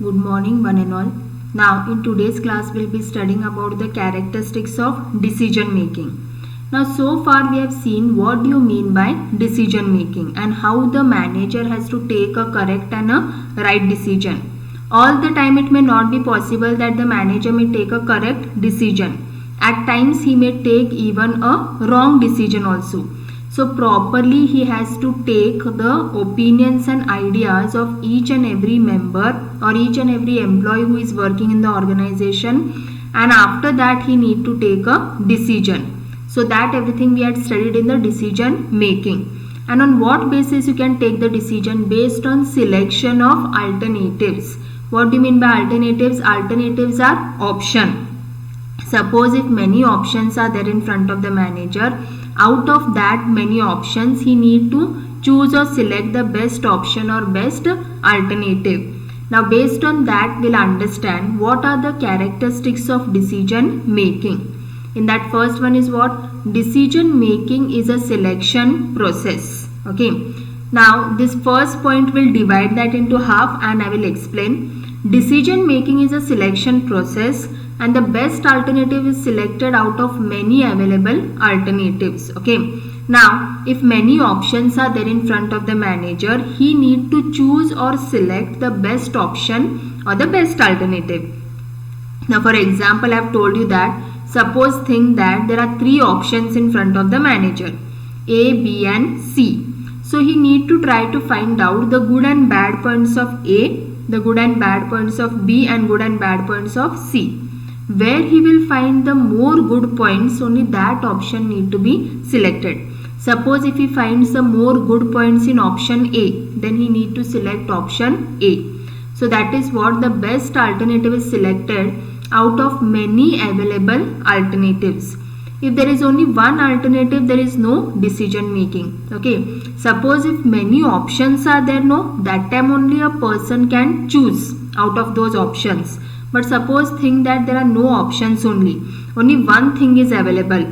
Good morning one and all. Now in today's class we'll be studying about the characteristics of decision making. Now so far we have seen what do you mean by decision making and how the manager has to take a correct and a right decision. All the time it may not be possible that the manager may take a correct decision. At times he may take even a wrong decision also. So properly he has to take the opinions and ideas of each and every member or each and every employee who is working in the organization, and after that he need to take a decision. So that everything we had studied in the decision making. And on what basis you can take the decision? Based on selection of alternatives. What do you mean by alternatives? Alternatives are option. Suppose if many options are there in front of the manager, out of that many options he need to choose or select the best option or best alternative. Now based on that we'll understand what are the characteristics of decision making. In that first one is what? Decision making is a selection process. Okay. Now this first point will divide that into half and I will explain. Decision making is a selection process and the best alternative is selected out of many available alternatives. Okay. Now if many options are there in front of the manager, he need to choose or select the best option or the best alternative. Now for example, I have told you that suppose think that there are three options in front of the manager, A, B and C. So he need to try to find out the good and bad points of A, the good and bad points of B and good and bad points of C. Where he will find the more good points, only that option need to be selected. Suppose if he finds the more good points in option A, then he need to select option A. So that is what the best alternative is selected out of many available alternatives. If there is only one alternative, there is no decision making. Okay. Suppose if many options are there, no, that time only a person can choose out of those options. But suppose think that there are no options only one thing is available.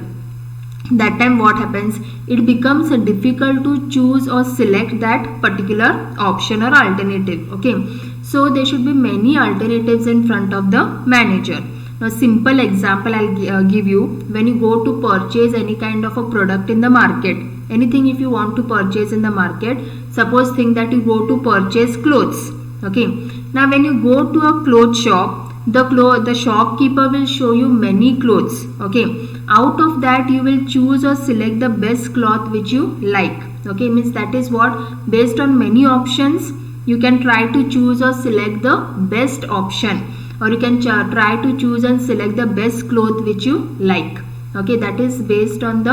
That time what happens? It becomes difficult to choose or select that particular option or alternative. Okay. So there should be many alternatives in front of the manager. Now simple example I'll give you. When you go to purchase any kind of a product in the market, anything if you want to purchase in the market, suppose think that you go to purchase clothes. Okay. Now when you go to a clothes shop, the shopkeeper will show you many clothes. Okay. Out of that you will choose or select the best cloth which you like. Okay. Means that is what, based on many options you can try to choose or select the best option, or you can try to choose and select the best cloth which you like. Okay. That is based on the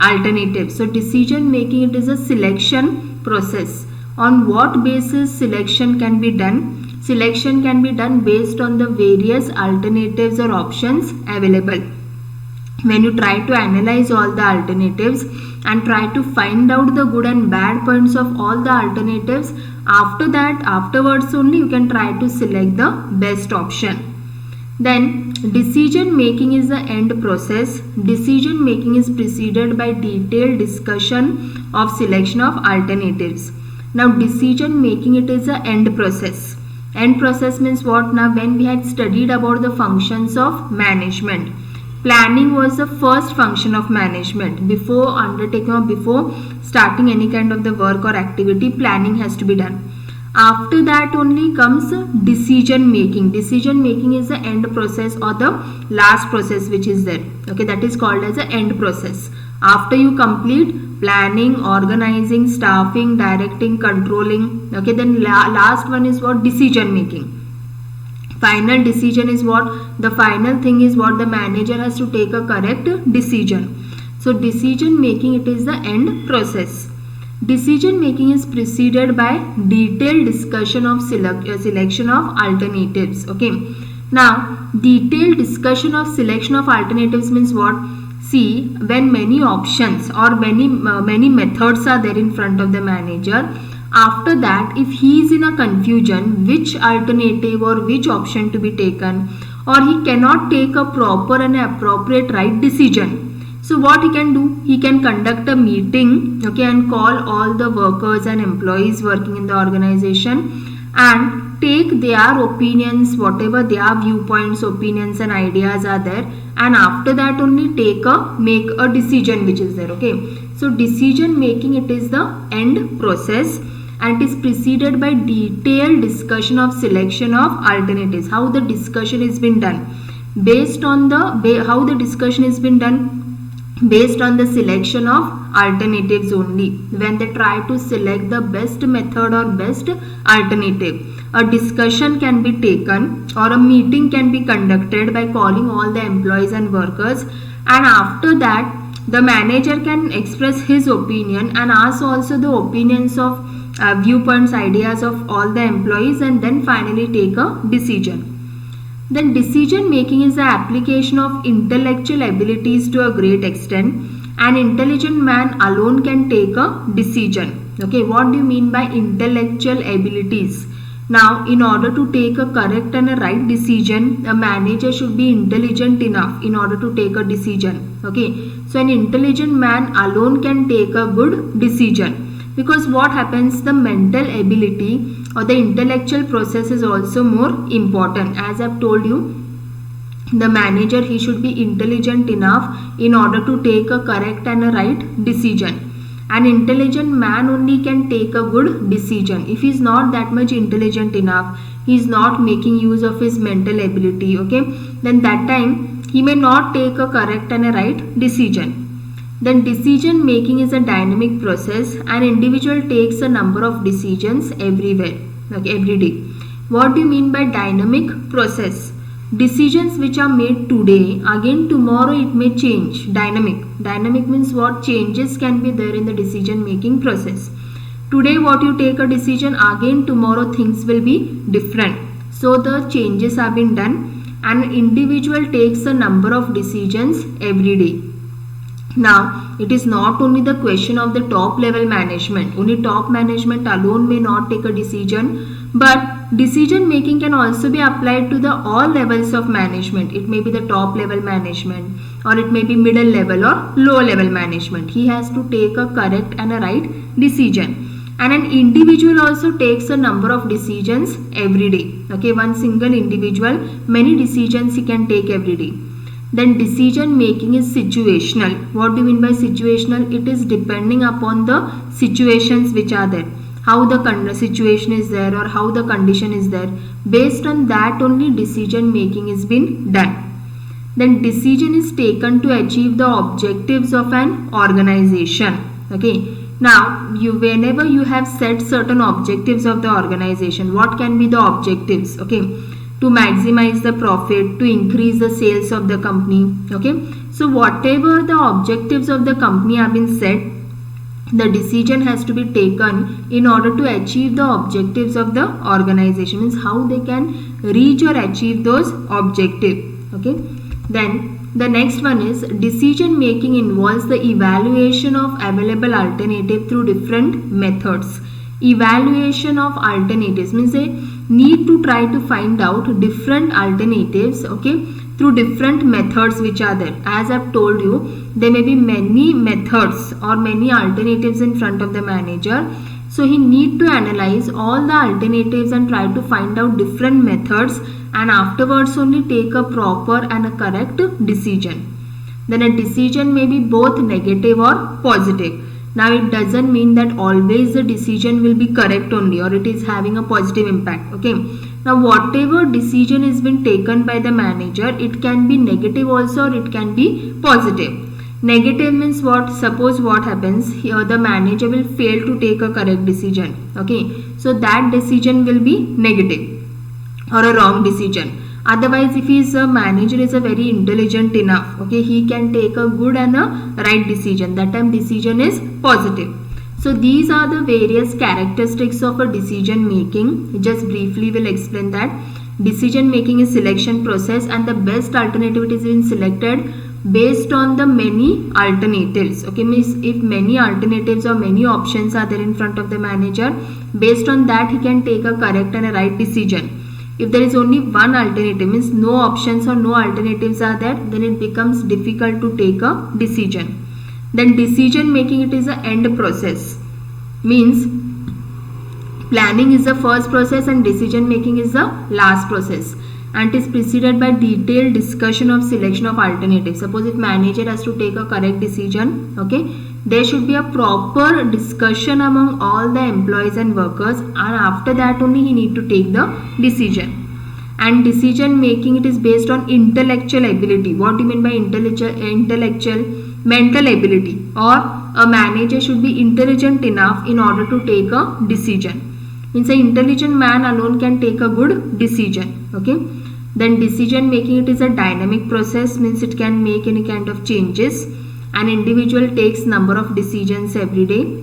alternative. So decision making, it is a selection process. On what basis selection can be done? Selection can be done based on the various alternatives or options available. When you try to analyze all the alternatives and try to find out the good and bad points of all the alternatives, afterwards only you can try to select the best option. Then decision making is the end process. Decision making is preceded by detailed discussion of selection of alternatives. Now decision making, it is the end process. End process means what? Now when we had studied about the functions of management, planning was the first function of management. Before undertaking or before starting any kind of the work or activity, planning has to be done. After that only comes decision making. Decision making is the end process or the last process which is there. Okay, that is called as the end process. After you complete planning, organizing, staffing, directing, controlling. Okay, then last one is what? Decision making. Final decision is what? The final thing is what? The manager has to take a correct decision. So decision making, it is the end process. Decision making is preceded by detailed discussion of selection of alternatives. Okay. Now detailed discussion of selection of alternatives means what? See, when many options or many methods are there in front of the manager, after that if he is in a confusion which alternative or which option to be taken, or he cannot take a proper and appropriate right decision, so what he can do? He can conduct a meeting, okay, and call all the workers and employees working in the organization and take their opinions, whatever their viewpoints, opinions and ideas are there, and after that only make a decision which is there. Okay, so decision making, it is the end process, and it is preceded by detailed discussion of selection of alternatives. How the discussion is been done, based on the how the discussion has been done based on the selection of alternatives only. When they try to select the best method or best alternative, a discussion can be taken or a meeting can be conducted by calling all the employees and workers, and after that the manager can express his opinion and ask also the opinions of viewpoints, ideas of all the employees, and then finally take a decision. Then decision making is the application of intellectual abilities to a great extent. An intelligent man alone can take a decision. Okay, what do you mean by intellectual abilities? Now, in order to take a correct and a right decision, a manager should be intelligent enough in order to take a decision. Okay, so an intelligent man alone can take a good decision. Because what happens, the mental ability or the intellectual process is also more important. As I've told you, the manager, he should be intelligent enough in order to take a correct and a right decision. An intelligent man only can take a good decision. If he is not that much intelligent enough, he is not making use of his mental ability, okay, then that time he may not take a correct and a right decision. Then decision making is a dynamic process. An individual takes a number of decisions everywhere, like every day. What do you mean by dynamic process? Decisions which are made today, again tomorrow it may change. Dynamic means what? Changes can be there in the decision making process. Today what you take a decision, again tomorrow things will be different. So the changes have been done. An individual takes a number of decisions every day. Now, it is not only the question of the top level management. Only top management alone may not take a decision, but decision making can also be applied to the all levels of management. It may be the top level management, or it may be middle level or low level management. He has to take a correct and a right decision. And an individual also takes a number of decisions every day. Okay, one single individual, many decisions he can take every day. Then decision making is situational. What do you mean by situational? It is depending upon the situations which are there. How the situation is there or how the condition is there. Based on that only decision making is been done. Then decision is taken to achieve the objectives of an organization. Okay. Now, whenever you have set certain objectives of the organization, what can be the objectives? Okay. To maximize the profit, to increase the sales of the company. Okay, so whatever the objectives of the company have been set, the decision has to be taken in order to achieve the objectives of the organization. Means how they can reach or achieve those objectives. Okay, then the next one is decision making involves the evaluation of available alternative through different methods. Evaluation of alternatives means they need to try to find out different alternatives, okay, through different methods which are there. As I've told you, there may be many methods or many alternatives in front of the manager. So he need to analyze all the alternatives and try to find out different methods, and afterwards only take a proper and a correct decision. Then a decision may be both negative or positive. Now it doesn't mean that always the decision will be correct only or it is having a positive impact. Okay. Now whatever decision is been taken by the manager, it can be negative also or it can be positive. Negative means what? Suppose what happens here, the manager will fail to take a correct decision. Okay. So that decision will be negative or a wrong decision. Otherwise, if his manager is a very intelligent enough, okay, he can take a good and a right decision. That time decision is positive. So these are the various characteristics of a decision making. Just briefly will explain that. Decision making is selection process, and the best alternative is being selected based on the many alternatives. Okay, means if many alternatives or many options are there in front of the manager, based on that he can take a correct and a right decision. If there is only one alternative, means no options or no alternatives are there, then it becomes difficult to take a decision. Then decision making, it is an end process. Means Planning is the first process and decision making is the last process, and it is preceded by detailed discussion of selection of alternatives. Suppose if manager has to take a correct decision, okay, there should be a proper discussion among all the employees and workers, and after that only he need to take the decision. And decision making, it is based on intellectual ability. What do you mean by intellectual? Mental ability, or a manager should be intelligent enough in order to take a decision. Means an intelligent man alone can take a good decision. Okay. Then decision making, it is a dynamic process, means it can make any kind of changes. An individual takes number of decisions every day,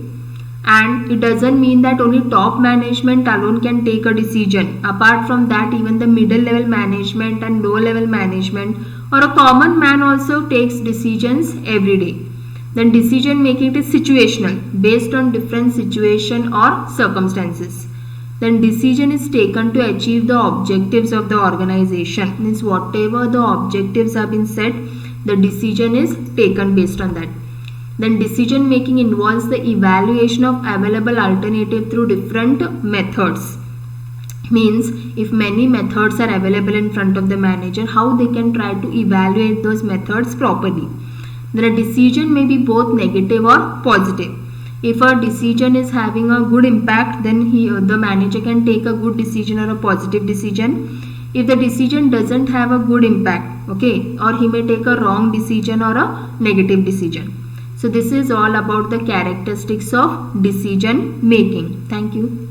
and it doesn't mean that only top management alone can take a decision. Apart from that, even the middle level management and low level management or a common man also takes decisions every day. Then decision making, it is situational, based on different situation or circumstances. Then decision is taken to achieve the objectives of the organization. Means whatever the objectives have been set, the decision is taken based on that. Then decision making involves the evaluation of available alternative through different methods. Means if many methods are available in front of the manager, how they can try to evaluate those methods properly. Then a decision may be both negative or positive. If a decision is having a good impact, then the manager can take a good decision or a positive decision. If the decision doesn't have a good impact, okay, or he may take a wrong decision or a negative decision. So this is all about the characteristics of decision making. Thank you.